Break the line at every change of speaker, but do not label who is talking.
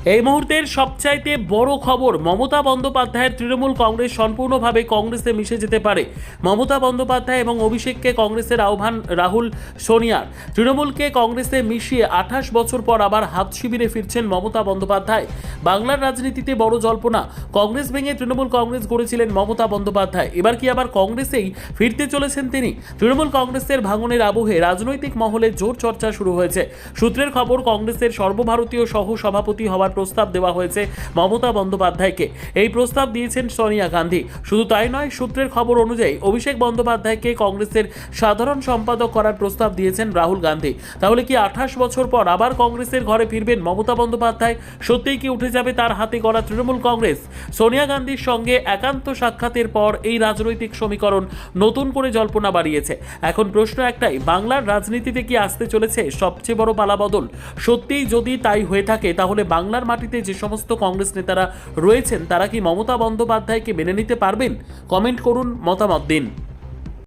এই মুহূর্তের সবচাইতে বড় খবর, মমতা বন্দ্যোপাধ্যায়ের তৃণমূল কংগ্রেস সম্পূর্ণভাবে কংগ্রেসে মিশে যেতে পারে। মমতা বন্দ্যোপাধ্যায় এবং অভিষেককে কংগ্রেসের আহ্বান রাহুল সোনিয়ার। তৃণমূলকে কংগ্রেসে মিশিয়ে 28 বছর পর আবার হাত শিবিরে ফিরছেন মমতা বন্দ্যোপাধ্যায়। বাংলার রাজনীতিতে বড় জল্পনা, কংগ্রেস ভেঙে তৃণমূল কংগ্রেস গড়েছিলেন মমতা বন্দ্যোপাধ্যায়। এবার কি আবার কংগ্রেসেই ফিরতে চলেছেন তিনি? তৃণমূল কংগ্রেসের ভাঙনের আবহে রাজনৈতিক মহলে জোর চর্চা শুরু হয়েছে। সূত্রের খবর, কংগ্রেসের সর্বভারতীয় সহ সভাপতি হওয়ার প্রস্তাব দেওয়া হয়েছে মমতা বন্দ্যোপাধ্যায়কে। এই প্রস্তাব দিয়েছেন সোনিয়া গান্ধী। শুধু তাই নয়, সূত্রের খবর অনুযায়ী অভিষেক বন্দ্যোপাধ্যায়কে কংগ্রেসের সাধারণ সম্পাদক করার প্রস্তাব দিয়েছেন রাহুল গান্ধী। তাহলে কি 28 বছর পর আবার কংগ্রেসের ঘরে ফিরবেন মমতা বন্দ্যোপাধ্যায়? সত্যিই কি উঠে যাবে তার হাতে গড়া তৃণমূল কংগ্রেস? সোনিয়া গান্ধীর সঙ্গে একান্ত সাক্ষাতের পর এই রাজনৈতিক সমীকরণ নতুন করে জল্পনা বাড়িয়েছে। এখন প্রশ্ন একটাই, বাংলার রাজনীতিতে কি আসতে চলেছে সবচেয়ে বড় পালাবদল? সত্যিই যদি তাই হয়ে থাকে, তাহলে বাংলার মাটিতে যে সমস্ত কংগ্রেস নেতারা রয়েছেন তারা কি মমতা বন্দ্যোপাধ্যায়কে মেনে নিতে পারবেন? কমেন্ট করুন, মতামত দিন।